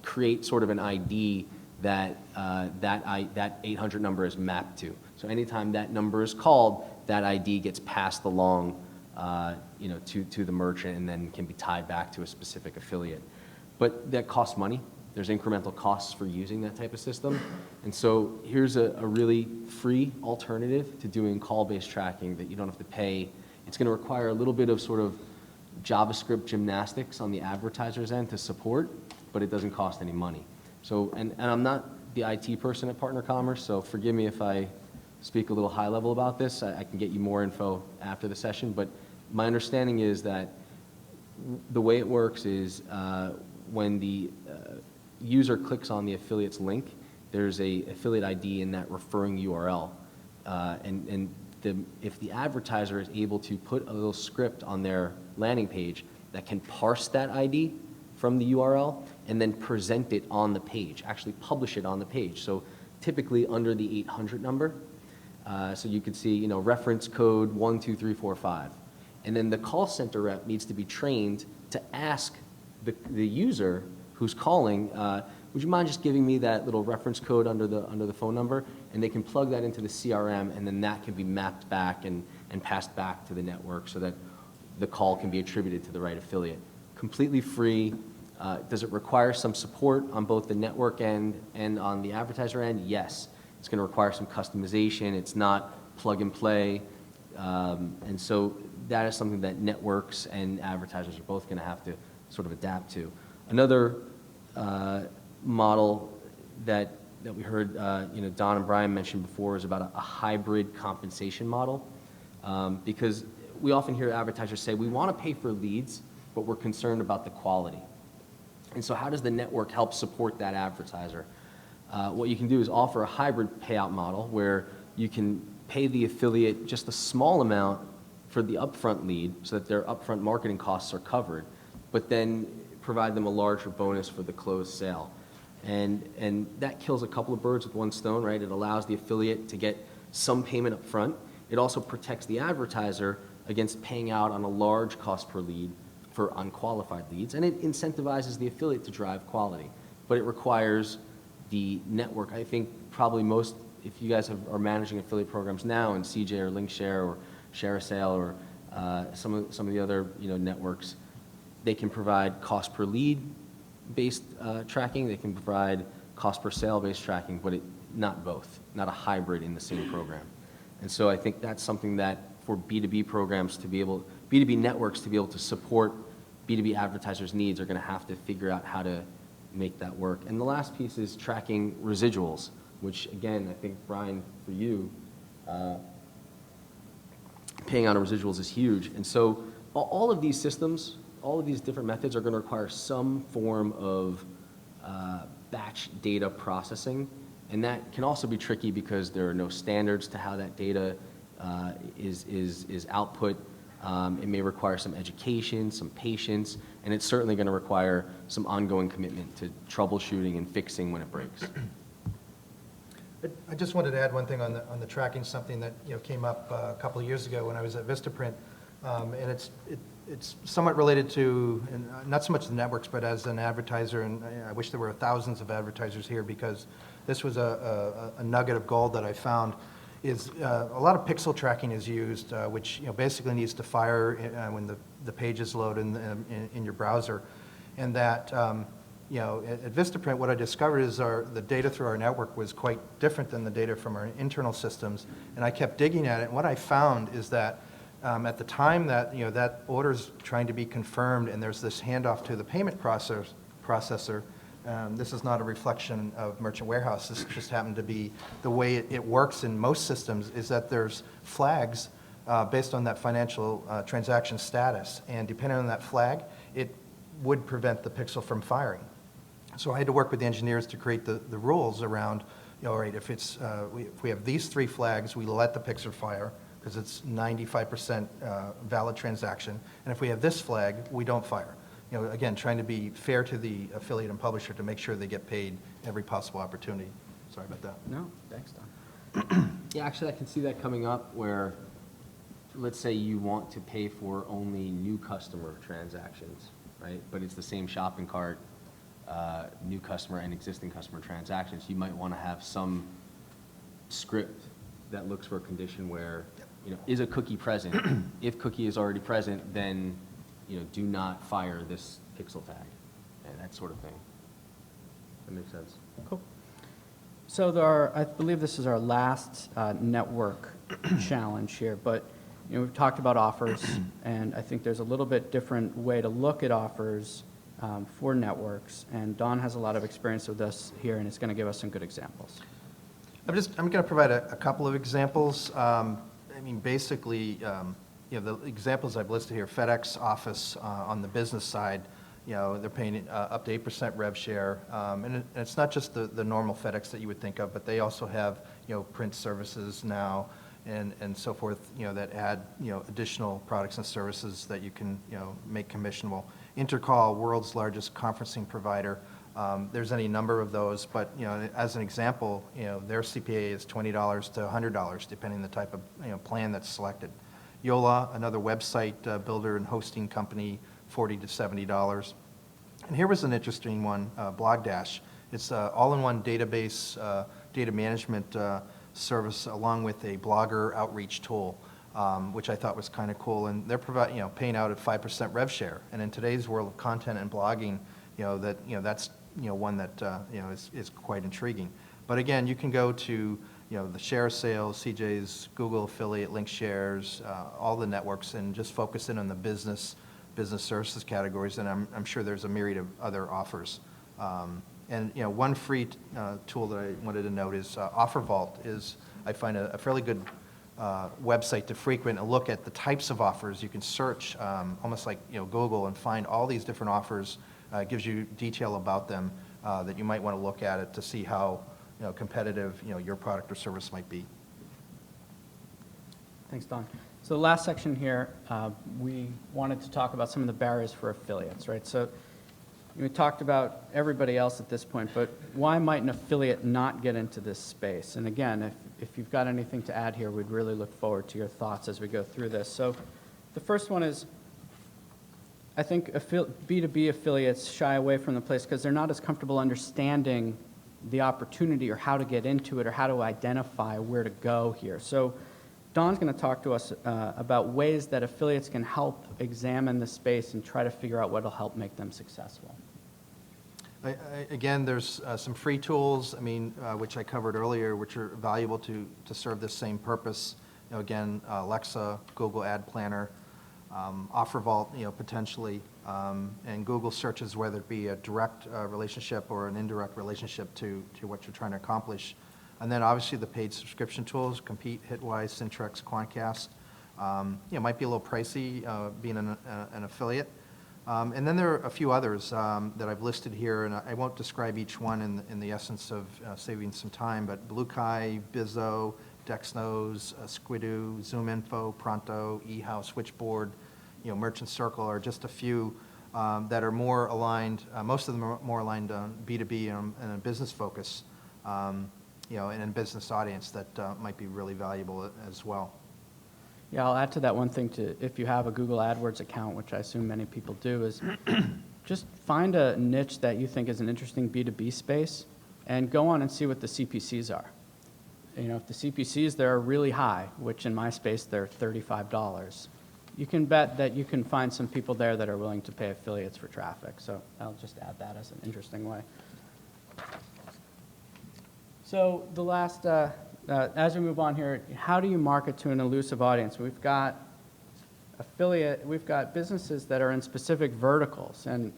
create sort of an ID that 800 number is mapped to. So anytime that number is called, that ID gets passed along to the merchant and then can be tied back to a specific affiliate. But that costs money. There's incremental costs for using that type of system. And so here's a really free alternative to doing call-based tracking that you don't have to pay. It's going to require a little bit of sort of JavaScript gymnastics on the advertiser's end to support, but it doesn't cost any money. So, and I'm not the IT person at Partner Commerce, so forgive me if I speak a little high level about this. I can get you more info after the session, but my understanding is that the way it works is when the user clicks on the affiliate's link, there's a affiliate ID in that referring URL. If the advertiser is able to put a little script on their landing page that can parse that ID from the URL and then present it on the page, actually publish it on the page. So typically under the 800 number. So you could see, reference code 12345. And then the call center rep needs to be trained to ask the user who's calling, would you mind just giving me that little reference code under the phone number? And they can plug that into the CRM, and then that can be mapped back and passed back to the network so that the call can be attributed to the right affiliate. Completely free. Does it require some support on both the network end and on the advertiser end? Yes. It's going to require some customization. It's not plug and play. And so that is something that networks and advertisers are both going to have to sort of adapt to. Another model that we heard Don and Brian mention before is about a hybrid compensation model. Because we often hear advertisers say, we want to pay for leads, but we're concerned about the quality. And so how does the network help support that advertiser? What you can do is offer a hybrid payout model where you can pay the affiliate just a small amount for the upfront lead so that their upfront marketing costs are covered, but then provide them a larger bonus for the closed sale. And that kills a couple of birds with one stone, right? It allows the affiliate to get some payment up front. It also protects the advertiser against paying out on a large cost per lead for unqualified leads, and it incentivizes the affiliate to drive quality. But it requires the network. I think probably most, if you guys are managing affiliate programs now in CJ or LinkShare or ShareASale or some of the other networks, they can provide cost per lead based tracking. They can provide cost per sale based tracking, but not both, not a hybrid in the same program. And so I think that's something that for B2B programs to be able, B2B networks to be able to support B2B advertisers' needs are going to have to figure out how to make that work. And the last piece is tracking residuals, which again, I think, Brian, for you, paying out on residuals is huge. And so all of these systems, all of these different methods are going to require some form of batch data processing. And that can also be tricky because there are no standards to how that data is output. It may require some education, some patience, and it's certainly going to require some ongoing commitment to troubleshooting and fixing when it breaks. I just wanted to add one thing on the tracking, something that came up a couple of years ago when I was at Vistaprint, and it's somewhat related to, and not so much the networks, but as an advertiser, and I wish there were thousands of advertisers here because this was a nugget of gold that I found. Is a lot of pixel tracking is used, which basically needs to fire when the pages load in your browser, and that at Vistaprint, what I discovered is the data through our network was quite different than the data from our internal systems, and I kept digging at it. And what I found is that at the time that that order's trying to be confirmed, and there's this handoff to the payment processor. This is not a reflection of Merchant Warehouse. This just happened to be the way it works in most systems, is that there's flags based on that financial transaction status. And depending on that flag, it would prevent the pixel from firing. So I had to work with the engineers to create the rules around, all right, if we have these three flags, we let the pixel fire because it's 95% valid transaction. And if we have this flag, we don't fire. Again, trying to be fair to the affiliate and publisher to make sure they get paid every possible opportunity. Sorry about that. No, thanks, Don. Yeah, actually, I can see that coming up where, let's say you want to pay for only new customer transactions, right? But it's the same shopping cart, new customer and existing customer transactions. You might want to have some script that looks for a condition where, is a cookie present? If cookie is already present, then do not fire this pixel tag, and that sort of thing. That makes sense. Cool. So I believe this is our last network challenge here, but we've talked about offers, and I think there's a little bit different way to look at offers for networks, and Don has a lot of experience with this here, and is going to give us some good examples. I'm going to provide a couple of examples. Basically, the examples I've listed here, FedEx Office on the business side, they're paying up to 8% rev share. And it's not just the normal FedEx that you would think of, but they also have, print services now and so forth, that add, additional products and services that you can, make commissionable. Intercall, world's largest conferencing provider. There's any number of those, but, as an example, their CPA is $20 to $100, depending on the type of, plan that's selected. Yola, another website builder and hosting company, $40 to $70. And here was an interesting one, BlogDash. It's an all-in-one database, data management service, along with a blogger outreach tool, which I thought was kind of cool. And they're paying out at 5% rev share. And in today's world of content and blogging, that's one that is quite intriguing. But again, you can go to the ShareASale, CJ's, Google Affiliate, LinkShares, all the networks, and just focus in on the business services categories, and I'm sure there's a myriad of other offers. And one free tool that I wanted to note is OfferVault is, I find, a fairly good website to frequent and look at the types of offers. You can search almost like Google and find all these different offers. It gives you detail about them that you might want to look at it to see how competitive your product or service might be. Thanks, Don. So the last section here, we wanted to talk about some of the barriers for affiliates, right? So we talked about everybody else at this point, but why might an affiliate not get into this space? And again, if you've got anything to add here, we'd really look forward to your thoughts as we go through this. So the first one is, I think B2B affiliates shy away from the place because they're not as comfortable understanding the opportunity or how to get into it or how to identify where to go here. So Don's going to talk to us about ways that affiliates can help examine the space and try to figure out what will help make them successful. Again, there's some free tools, which I covered earlier, which are valuable to serve this same purpose. Again, Alexa, Google Ad Planner, Offer Vault, potentially, and Google searches, whether it be a direct relationship or an indirect relationship to what you're trying to accomplish. And then obviously the paid subscription tools, Compete, Hitwise, Syntrex, Quantcast, might be a little pricey being an affiliate. And then there are a few others that I've listed here, and I won't describe each one in the essence of saving some time, but BlueKai, Bizzo, Dexnose, Squidoo, ZoomInfo, Pronto, eHouse, Switchboard, Merchant Circle are just a few that are more aligned. Most of them are more aligned on B2B and a business focus, and a business audience that might be really valuable as well. Yeah, I'll add to that one thing if you have a Google AdWords account, which I assume many people do, is just find a niche that you think is an interesting B2B space and go on and see what the CPCs are. If the CPCs there are really high, which in my space they're $35, you can bet that you can find some people there that are willing to pay affiliates for traffic. So I'll just add that as an interesting way. So the last, as we move on here, how do you market to an elusive audience? We've got businesses that are in specific verticals, and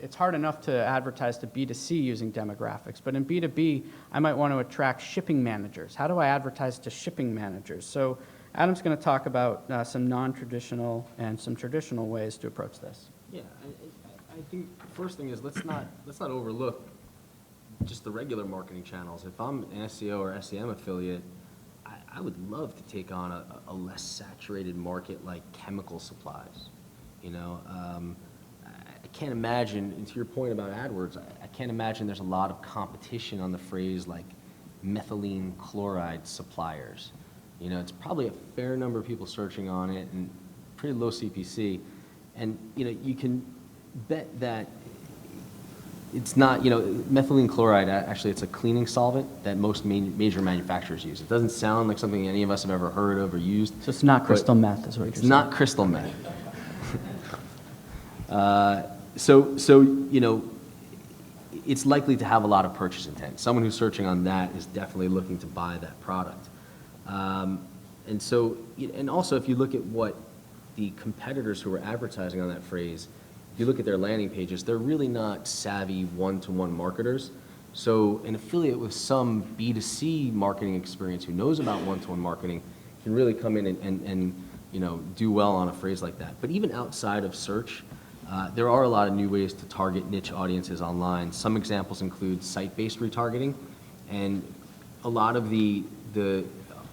it's hard enough to advertise to B2C using demographics, but in B2B, I might want to attract shipping managers. How do I advertise to shipping managers? So Adam's going to talk about some non-traditional and some traditional ways to approach this. Yeah, I think the first thing is let's not overlook just the regular marketing channels. If I'm an SEO or SEM affiliate, I would love to take on a less saturated market like chemical supplies. I can't imagine, and to your point about AdWords, I can't imagine there's a lot of competition on the phrase like methylene chloride suppliers. It's probably a fair number of people searching on it and pretty low CPC. And, you can bet that it's not, methylene chloride, actually it's a cleaning solvent that most major manufacturers use. It doesn't sound like something any of us have ever heard of or used. So it's not crystal meth, is what you're saying. It's not crystal meth. It's likely to have a lot of purchase intent. Someone who's searching on that is definitely looking to buy that product. And also if you look at what the competitors who are advertising on that phrase, if you look at their landing pages, they're really not savvy one-to-one marketers. So an affiliate with some B2C marketing experience who knows about one-to-one marketing can really come in and do well on a phrase like that. But even outside of search, there are a lot of new ways to target niche audiences online. Some examples include site-based retargeting, and a lot of the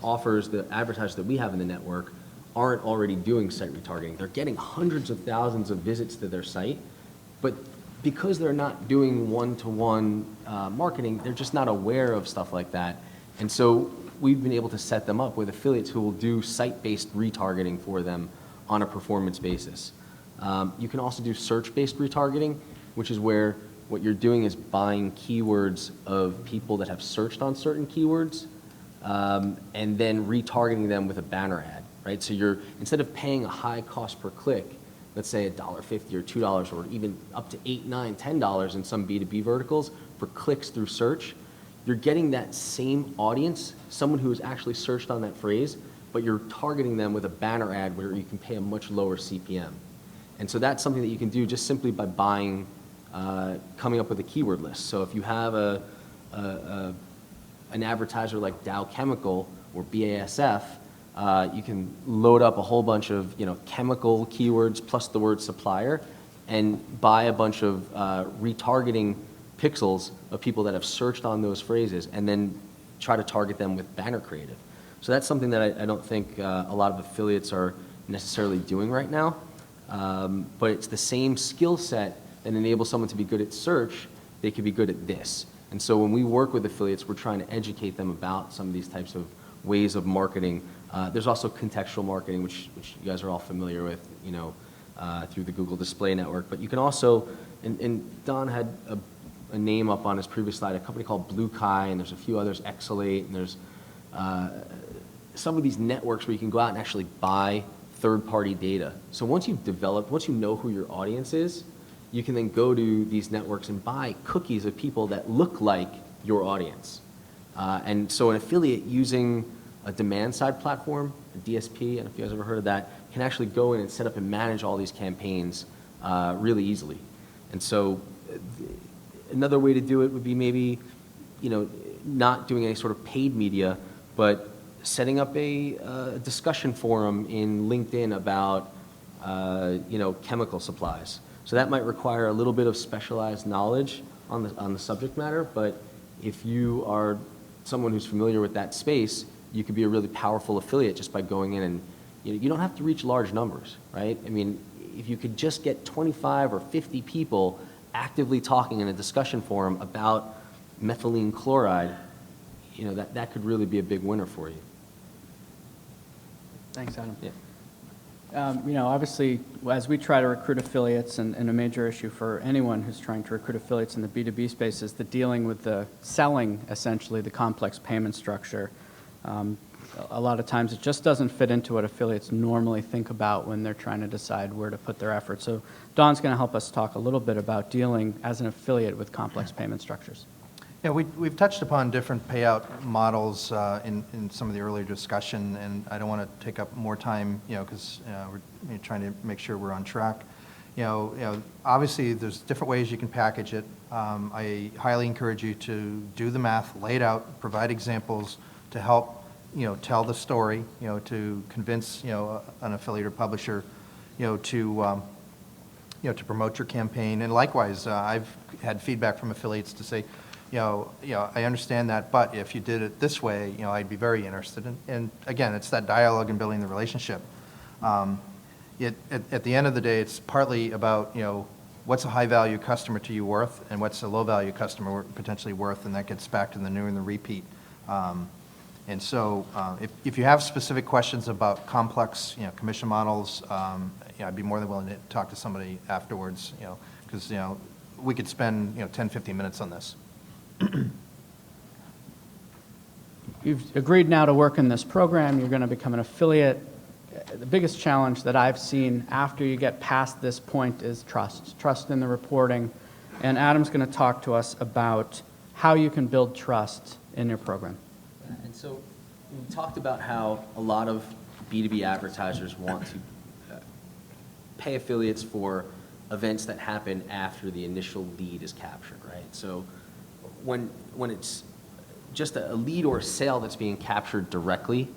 offers, the advertisers that we have in the network aren't already doing site retargeting. They're getting hundreds of thousands of visits to their site, but because they're not doing one-to-one marketing, they're just not aware of stuff like that. And so we've been able to set them up with affiliates who will do site-based retargeting for them on a performance basis. You can also do search-based retargeting, which is where what you're doing is buying keywords of people that have searched on certain keywords and then retargeting them with a banner ad, right? So you're, instead of paying a high cost per click, let's say $1.50 or $2 or even up to $8, $9, $10 in some B2B verticals for clicks through search, you're getting that same audience, someone who has actually searched on that phrase, but you're targeting them with a banner ad where you can pay a much lower CPM. And so that's something that you can do just simply by buying, coming up with a keyword list. So if you have an advertiser like Dow Chemical or BASF, you can load up a whole bunch of chemical keywords plus the word supplier and buy a bunch of retargeting pixels of people that have searched on those phrases and then try to target them with banner creative. So that's something that I don't think a lot of affiliates are necessarily doing right now. But it's the same skill set that enables someone to be good at search, they could be good at this. And so when we work with affiliates, we're trying to educate them about some of these types of ways of marketing. There's also contextual marketing, which you guys are all familiar with, through the Google Display Network. But you can also, and Don had a name up on his previous slide, a company called Blue Kai, and there's a few others, Exalate, and there's some of these networks where you can go out and actually buy third-party data. So once you know who your audience is, you can then go to these networks and buy cookies of people that look like your audience. And so an affiliate using a demand-side platform, a DSP, I don't know if you guys ever heard of that, can actually go in and set up and manage all these campaigns really easily. And so another way to do it would be maybe, not doing any sort of paid media, but setting up a discussion forum in LinkedIn about, chemical supplies. So that might require a little bit of specialized knowledge on the subject matter, but if you are someone who's familiar with that space, you could be a really powerful affiliate just by going in and, you don't have to reach large numbers, right? I mean, if you could just get 25 or 50 people actively talking in a discussion forum about methylene chloride, that could really be a big winner for you. Thanks, Adam. Yeah. Obviously, as we try to recruit affiliates, and a major issue for anyone who's trying to recruit affiliates in the B2B space is the dealing with the selling, essentially, the complex payment structure. A lot of times it just doesn't fit into what affiliates normally think about when they're trying to decide where to put their effort. So Don's going to help us talk a little bit about dealing as an affiliate with complex payment structures. Yeah, we've touched upon different payout models in some of the earlier discussion, and I don't want to take up more time, because we're trying to make sure we're on track. Obviously there's different ways you can package it. I highly encourage you to do the math, lay it out, provide examples to help tell the story, to convince an affiliate or publisher, to promote your campaign. And likewise, I've had feedback from affiliates to say, I understand that, but if you did it this way, I'd be very interested. And again, it's that dialogue and building the relationship. At the end of the day, it's partly about, what's a high-value customer to you worth, and what's a low-value customer potentially worth, and that gets back to the new and the repeat. And so if you have specific questions about complex, commission models, I'd be more than willing to talk to somebody afterwards, because, we could spend, 10, 15 minutes on this. You've agreed now to work in this program. You're going to become an affiliate. The biggest challenge that I've seen after you get past this point is trust in the reporting. And Adam's going to talk to us about how you can build trust in your program. And so we talked about how a lot of B2B advertisers want to pay affiliates for events that happen after the initial lead is captured, right? So when it's just a lead or a sale that's being captured directly,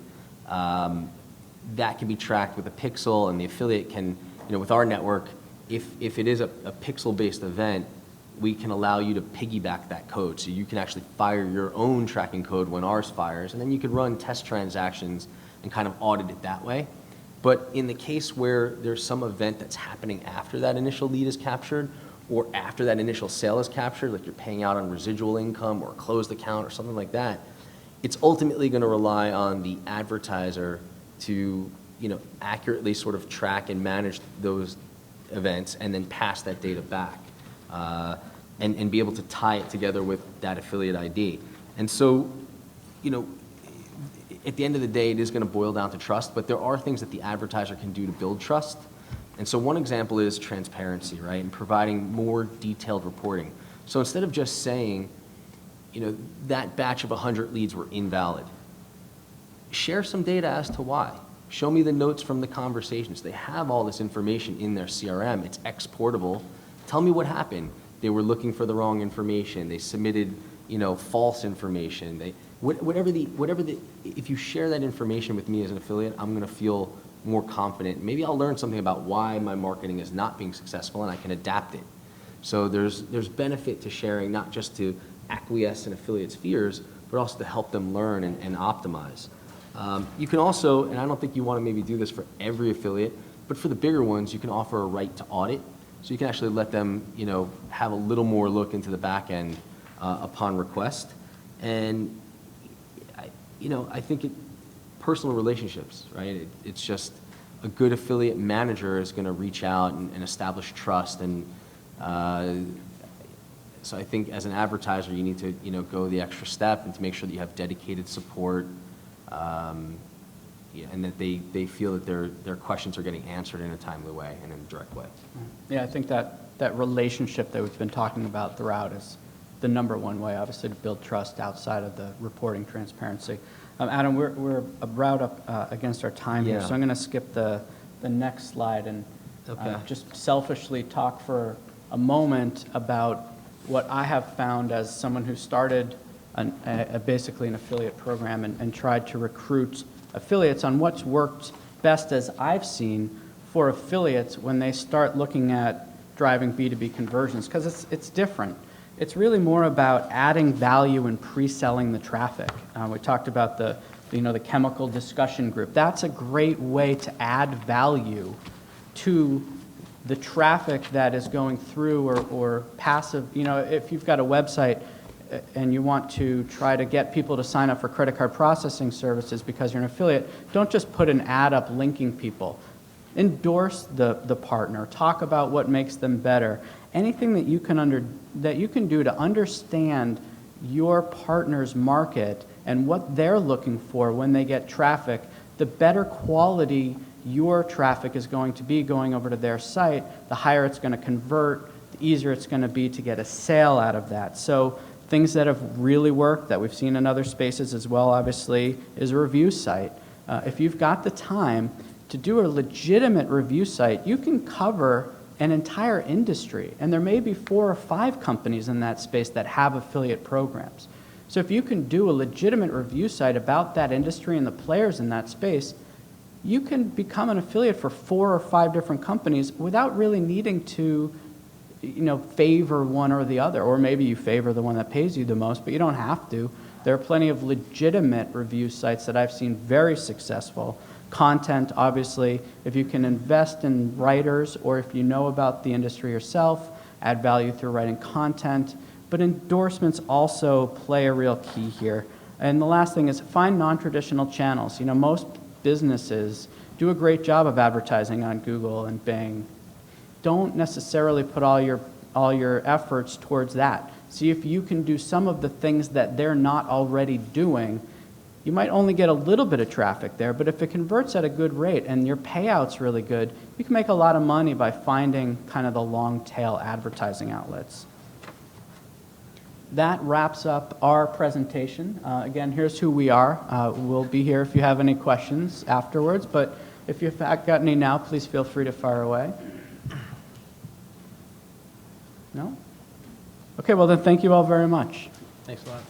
that can be tracked with a pixel, and the affiliate can, with our network, if it is a pixel-based event, we can allow you to piggyback that code. So you can actually fire your own tracking code when ours fires, and then you could run test transactions and kind of audit it that way. But in the case where there's some event that's happening after that initial lead is captured, or after that initial sale is captured, like you're paying out on residual income or a closed account or something like that, it's ultimately going to rely on the advertiser to, accurately sort of track and manage those events and then pass that data back. And be able to tie it together with that affiliate ID. And so, at the end of the day, it is going to boil down to trust, but there are things that the advertiser can do to build trust. And so one example is transparency, right, and providing more detailed reporting. So instead of just saying, that batch of 100 leads were invalid, share some data as to why. Show me the notes from the conversations. They have all this information in their CRM. It's exportable. Tell me what happened. They were looking for the wrong information. They submitted, false information. If you share that information with me as an affiliate, I'm going to feel more confident. Maybe I'll learn something about why my marketing is not being successful, and I can adapt it. So there's benefit to sharing, not just to acquiesce in affiliates' fears, but also to help them learn and optimize. You can also, and I don't think you want to maybe do this for every affiliate, but for the bigger ones, you can offer a right to audit. So you can actually let them, have a little more look into the back end upon request. And, I think personal relationships, right? It's just a good affiliate manager is going to reach out and establish trust. And so I think as an advertiser, you need to, go the extra step and to make sure that you have dedicated support, and that they feel that their questions are getting answered in a timely way and in a direct way. Yeah, I think that relationship that we've been talking about throughout is the number one way, obviously, to build trust outside of the reporting transparency. Adam, we're about up against our time here, Yeah. so I'm going to skip the next slide and Okay. just selfishly talk for a moment about what I have found as someone who started basically an affiliate program and tried to recruit affiliates on what's worked best as I've seen for affiliates when they start looking at driving B2B conversions, because it's different. It's really more about adding value and pre-selling the traffic. We talked about the chemical discussion group. That's a great way to add value to the traffic that is going through or passive. If you've got a website and you want to try to get people to sign up for credit card processing services because you're an affiliate, don't just put an ad up linking people. Endorse the partner. Talk about what makes them better. Anything that you can do to understand your partner's market and what they're looking for when they get traffic, the better quality your traffic is going to be going over to their site, the higher it's going to convert, the easier it's going to be to get a sale out of that. So things that have really worked that we've seen in other spaces as well, obviously, is a review site. If you've got the time to do a legitimate review site, you can cover an entire industry. And there may be 4 or 5 companies in that space that have affiliate programs. So if you can do a legitimate review site about that industry and the players in that space, you can become an affiliate for 4 or 5 different companies without really needing to favor one or the other. Or maybe you favor the one that pays you the most, but you don't have to. There are plenty of legitimate review sites that I've seen very successful. Content, obviously, if you can invest in writers or if you know about the industry yourself, add value through writing content. But endorsements also play a real key here. And the last thing is find non-traditional channels. Most businesses do a great job of advertising on Google and Bing. Don't necessarily put all your efforts towards that. See if you can do some of the things that they're not already doing. You might only get a little bit of traffic there, but if it converts at a good rate and your payout's really good, you can make a lot of money by finding kind of the long tail advertising outlets. That wraps up our presentation. Again, here's who we are. We'll be here if you have any questions afterwards, but if you've got any now, please feel free to fire away. No? Okay, well then thank you all very much. Thanks a lot.